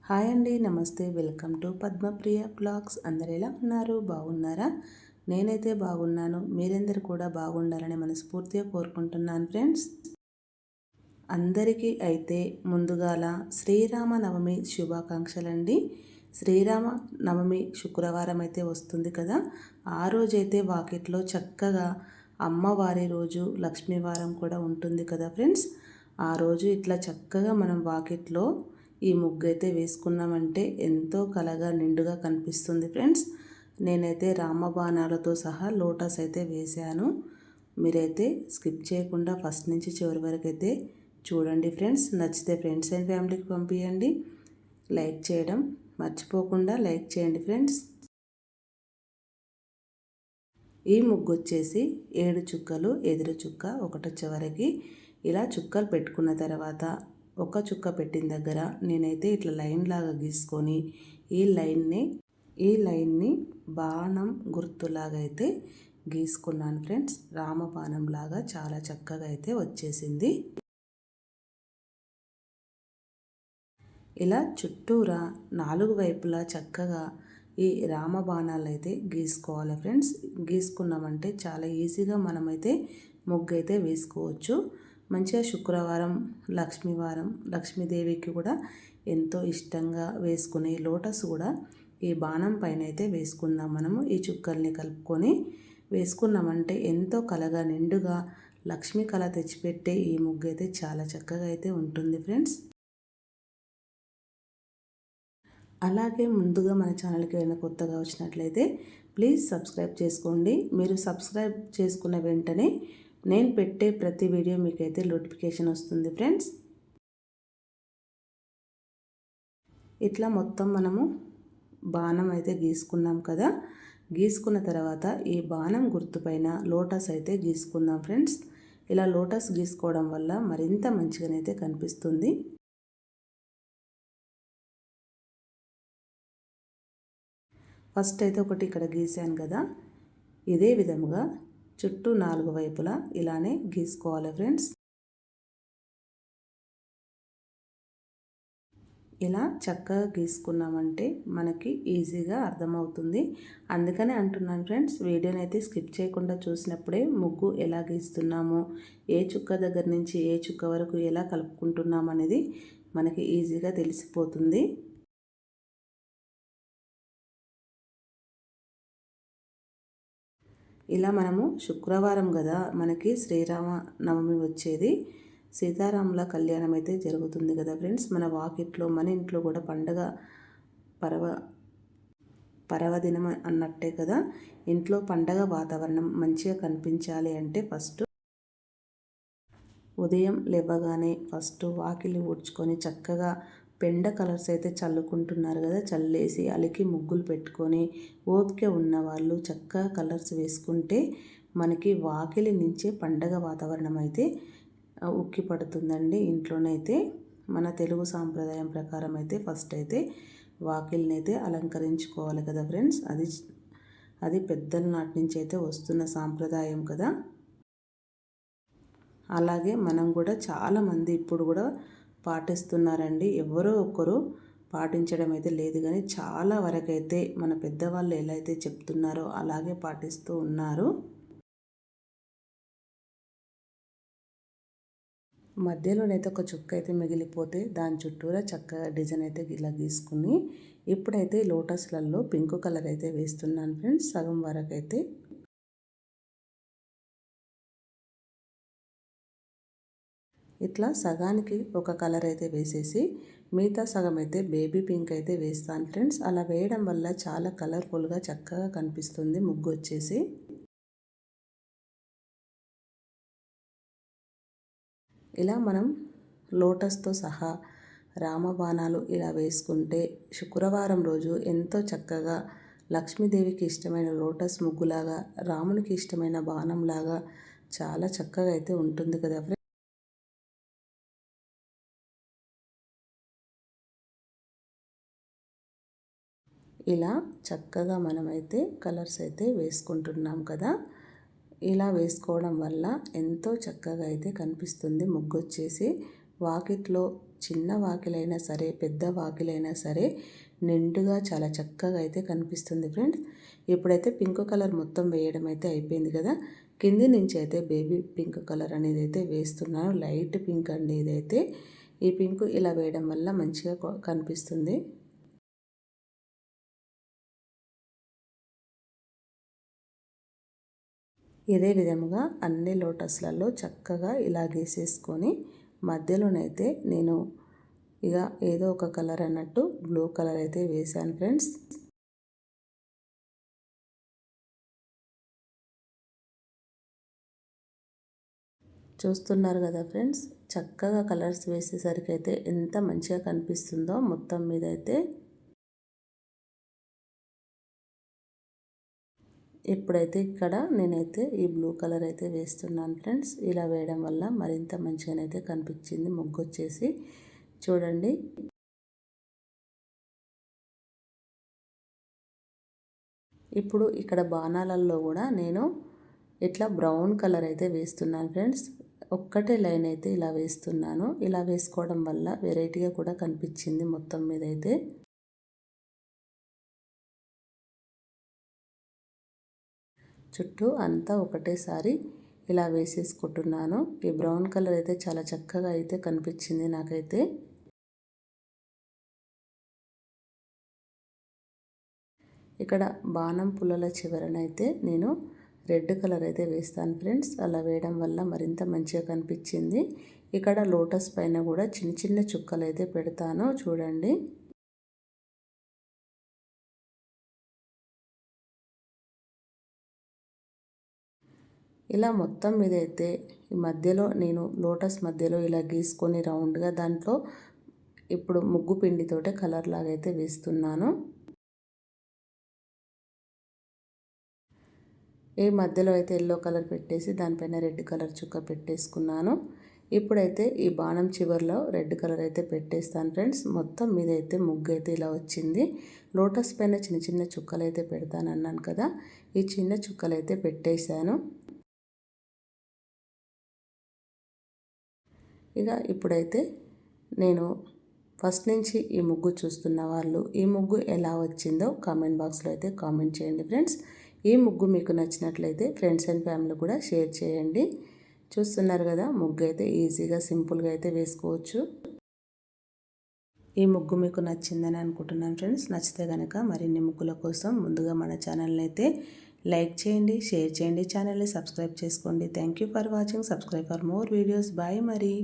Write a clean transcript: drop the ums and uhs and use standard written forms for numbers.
Hi అండి, నమస్తే. Welcome to Padmapriya blogs. అందరు ఎలా ఉన్నారు? బాగున్నారా? నేనైతే బాగున్నాను. మీరందరూ కూడా బాగుండాలని మనస్ఫూర్తిగా కోరుకుంటున్నాను ఫ్రెండ్స్. అందరికీ అయితే ముందుగాల శ్రీరామనవమి శుభాకాంక్షలండి. శ్రీరామనవమి శుక్రవారం అయితే వస్తుంది కదా. ఆ రోజైతే వాకిట్లో చక్కగా అమ్మవారి రోజు, లక్ష్మీవారం కూడా ఉంటుంది కదా ఫ్రెండ్స్. ఆ రోజు ఇట్లా చక్కగా మనం వాకిట్లో ఈ ముగ్గు అయితే వేసుకున్నామంటే ఎంతో కలగా నిండుగా కనిపిస్తుంది ఫ్రెండ్స్. నేనైతే రామబాణాలతో సహా లోటస్ అయితే వేశాను. మీరైతే స్కిప్ చేయకుండా ఫస్ట్ నుంచి చివరి వరకు అయితే చూడండి ఫ్రెండ్స్. నచ్చితే ఫ్రెండ్స్ అండ్ ఫ్యామిలీకి పంపించండి. లైక్ చేయడం మర్చిపోకుండా లైక్ చేయండి ఫ్రెండ్స్. ఈ ముగ్గు వచ్చేసి 7 చుక్కలు, ఎదురు చుక్క ఒకటి వచ్చే ఇలా చుక్కలు పెట్టుకున్న తర్వాత ఒక చుక్క పెట్టిన దగ్గర నేనైతే ఇట్లా లైన్ లాగా గీసుకొని ఈ లైన్ని బాణం గుర్తులాగా అయితే గీసుకున్నాను ఫ్రెండ్స్. రామబాణం లాగా చాలా చక్కగా అయితే వచ్చేసింది. ఇలా చుట్టూరా 4 వైపులా చక్కగా ఈ రామబాణాలు అయితే గీసుకోవాలి ఫ్రెండ్స్. గీసుకున్నామంటే చాలా ఈజీగా మనమైతే ముగ్గు అయితే వేసుకోవచ్చు. మంచిగా శుక్రవారం, లక్ష్మీవారం, లక్ష్మీదేవికి కూడా ఎంతో ఇష్టంగా వేసుకునే లోటస్ కూడా ఈ బాణం పైన అయితే వేసుకుందాం. మనము ఈ చుక్కల్ని కలుపుకొని వేసుకున్నామంటే ఎంతో కలగా నిండుగా లక్ష్మీ కళ తెచ్చిపెట్టే ఈ ముగ్గు అయితే చాలా చక్కగా అయితే ఉంటుంది ఫ్రెండ్స్. అలాగే ముందుగా మన ఛానల్కి ఏమైనా కొత్తగా వచ్చినట్లయితే ప్లీజ్ సబ్స్క్రైబ్ చేసుకోండి. మీరు సబ్స్క్రైబ్ చేసుకున్న వెంటనే నేను పెట్టే ప్రతి వీడియో మీకైతే నోటిఫికేషన్ వస్తుంది ఫ్రెండ్స్. ఇట్లా మొత్తం మనము బాణం అయితే గీసుకున్నాం కదా. గీసుకున్న తర్వాత ఈ బాణం గుర్తుపైన లోటస్ అయితే గీసుకుందాం ఫ్రెండ్స్. ఇలా లోటస్ గీసుకోవడం వల్ల మరింత మంచిగానైతే కనిపిస్తుంది. ఫస్ట్ అయితే ఒకటి ఇక్కడ గీసాను కదా, ఇదే విధముగా చుట్టూ 4 వైపులా ఇలానే గీసుకోవాలి ఫ్రెండ్స్. ఇలా చక్కగా గీసుకున్నామంటే మనకి ఈజీగా అర్థమవుతుంది. అందుకనే అంటున్నాను ఫ్రెండ్స్, వీడియోని అయితే స్కిప్ చేయకుండా చూసినప్పుడే ముగ్గు ఎలా గీస్తున్నాము, ఏ చుక్క దగ్గర నుంచి ఏ చుక్క వరకు ఎలా కలుపుకుంటున్నాము అనేది మనకి ఈజీగా తెలిసిపోతుంది. ఇలా మనము శుక్రవారం కదా మనకి శ్రీరామ నవమి వచ్చేది. సీతారాముల కళ్యాణం అయితే జరుగుతుంది కదా ఫ్రెండ్స్. మన వాకిట్లో, మన ఇంట్లో కూడా పండగ పర్వదినం అన్నట్టే కదా. ఇంట్లో పండగ వాతావరణం మంచిగా కనిపించాలి అంటే ఫస్ట్ ఉదయం లేవగానే ఫస్ట్ వాకిలి ఊడ్చుకొని చక్కగా పెండ కలర్స్ అయితే చల్లుకుంటున్నారు కదా. చల్లేసి అలికి ముగ్గులు పెట్టుకొని ఓపిక ఉన్నవాళ్ళు చక్కగా కలర్స్ వేసుకుంటే మనకి వాకిలి నుంచే పండగ వాతావరణం అయితే ఉక్కి పడుతుందండి. ఇంట్లోనైతే మన తెలుగు సాంప్రదాయం ప్రకారం అయితే ఫస్ట్ అయితే వాకిలిని అయితే అలంకరించుకోవాలి కదా ఫ్రెండ్స్. అది పెద్దల నాటి నుంచి అయితే వస్తున్న సాంప్రదాయం కదా. అలాగే మనం కూడా చాలామంది ఇప్పుడు కూడా పాటిస్తున్నారండి. ఎవరో ఒకరు పాటించడం అయితే లేదు, కానీ చాలా వరకైతే మన పెద్దవాళ్ళు ఎలా అయితే చెప్తున్నారో అలాగే పాటిస్తూ ఉన్నారు. మధ్యలోనైతే ఒక చుక్క అయితే మిగిలిపోతే దాని చుట్టూరా చక్కగా డిజైన్ అయితే ఇలా గీసుకుని ఇప్పుడైతే లోటస్లలో పింక్ కలర్ అయితే వేస్తున్నాను ఫ్రెండ్స్. సగం వరకు అయితే ఇట్లా సగానికి ఒక కలర్ అయితే వేసేసి మిగతా సగం అయితే బేబీ పింక్ అయితే వేస్తాను ఫ్రెండ్స్. అలా వేయడం వల్ల చాలా కలర్ఫుల్గా చక్కగా కనిపిస్తుంది ముగ్గు వచ్చేసి. ఇలా మనం లోటస్తో సహా రామబాణాలు ఇలా వేసుకుంటే శుక్రవారం రోజు ఎంతో చక్కగా లక్ష్మీదేవికి ఇష్టమైన లోటస్ ముగ్గులాగా, రామునికి ఇష్టమైన బాణంలాగా చాలా చక్కగా అయితే ఉంటుంది కదా ఫ్రెండ్స్. ఇలా చక్కగా మనమైతే కలర్స్ అయితే వేసుకుంటున్నాం కదా. ఇలా వేసుకోవడం వల్ల ఎంతో చక్కగా అయితే కనిపిస్తుంది ముగ్గు వచ్చేసి. వాకిట్లో చిన్న వాకిలైనా సరే పెద్ద వాకిలైనా సరే నిండుగా చాలా చక్కగా అయితే కనిపిస్తుంది ఫ్రెండ్స్. ఇప్పుడైతే పింక్ కలర్ మొత్తం వేయడం అయితే అయిపోయింది కదా. కింది నుంచి అయితే బేబీ పింక్ కలర్ అనేది అయితే వేస్తున్నాను. లైట్ పింక్ అండి ఇదైతే. ఈ పింక్ ఇలా వేయడం వల్ల మంచిగా కనిపిస్తుంది. ఇదే విధముగా అన్ని లోటస్లలో చక్కగా ఇలా గీసేసుకొని మధ్యలోనైతే నేను ఇక ఏదో ఒక కలర్ అన్నట్టు బ్లూ కలర్ అయితే వేశాను ఫ్రెండ్స్. చూస్తున్నారు కదా ఫ్రెండ్స్, చక్కగా కలర్స్ వేసేసరికి అయితే ఎంత మంచిగా కనిపిస్తుందో మొత్తం మీద అయితే. ఇప్పుడైతే ఇక్కడ నేనైతే ఈ బ్లూ కలర్ అయితే వేస్తున్నాను ఫ్రెండ్స్. ఇలా వేయడం వల్ల మరింత మంచిగానైతే కనిపించింది ముగ్గు వచ్చేసి. చూడండి, ఇప్పుడు ఇక్కడ బాణాలలో కూడా నేను ఇట్లా బ్రౌన్ కలర్ అయితే వేస్తున్నాను ఫ్రెండ్స్. ఒక్కటే లైన్ అయితే ఇలా వేస్తున్నాను. ఇలా వేసుకోవడం వల్ల వెరైటీగా కూడా కనిపించింది మొత్తం మీద అయితే. చుట్టూ అంతా ఒకటేసారి ఇలా వేసేసుకుంటున్నాను. ఈ బ్రౌన్ కలర్ అయితే చాలా చక్కగా అయితే కనిపించింది నాకైతే. ఇక్కడ బాణం పుల్లల చివరనైతే నేను రెడ్ కలర్ అయితే వేస్తాను ఫ్రెండ్స్. అలా వేయడం వల్ల మరింత మంచిగా కనిపించింది. ఇక్కడ లోటస్ పైన కూడా చిన్న చిన్న చుక్కలు అయితే పెడతాను చూడండి. ఇలా మొత్తం మీద అయితే ఈ మధ్యలో నేను లోటస్ మధ్యలో ఇలా గీసుకొని రౌండ్గా దాంట్లో ఇప్పుడు ముగ్గు పిండితోటే కలర్ లాగా అయితే వేస్తున్నాను. ఈ మధ్యలో అయితే ఎల్లో కలర్ పెట్టేసి దానిపైన రెడ్ కలర్ చుక్క పెట్టేసుకున్నాను. ఇప్పుడైతే ఈ బాణం చివరిలో రెడ్ కలర్ అయితే పెట్టేస్తాను ఫ్రెండ్స్. మొత్తం మీద అయితే ముగ్గు అయితే ఇలా వచ్చింది. లోటస్ పైన చిన్న చిన్న చుక్కలు అయితే పెడతాను అన్నాను కదా, ఈ చిన్న చుక్కలు అయితే పెట్టేశాను. ఇక ఇప్పుడైతే నేను ఫస్ట్ నుంచి ఈ ముగ్గు చూస్తున్న వాళ్ళు ఈ ముగ్గు ఎలా వచ్చిందో కామెంట్ బాక్స్లో అయితే కామెంట్ చేయండి ఫ్రెండ్స్. ఈ ముగ్గు మీకు నచ్చినట్లయితే ఫ్రెండ్స్ అండ్ ఫ్యామిలీ కూడా షేర్ చేయండి. చూస్తున్నారు కదా, ముగ్గు అయితే ఈజీగా సింపుల్గా అయితే వేసుకోవచ్చు. ఈ ముగ్గు మీకు నచ్చిందని అనుకుంటున్నాను ఫ్రెండ్స్. నచ్చితే కనుక మరిన్ని ముగ్గుల కోసం ముందుగా మన ఛానల్ని అయితే లైక్ చేయండి, షేర్ చేయండి, ఛానల్ని సబ్స్క్రైబ్ చేసుకోండి. Thank you for watching. Subscribe for more videos. Bye మరి.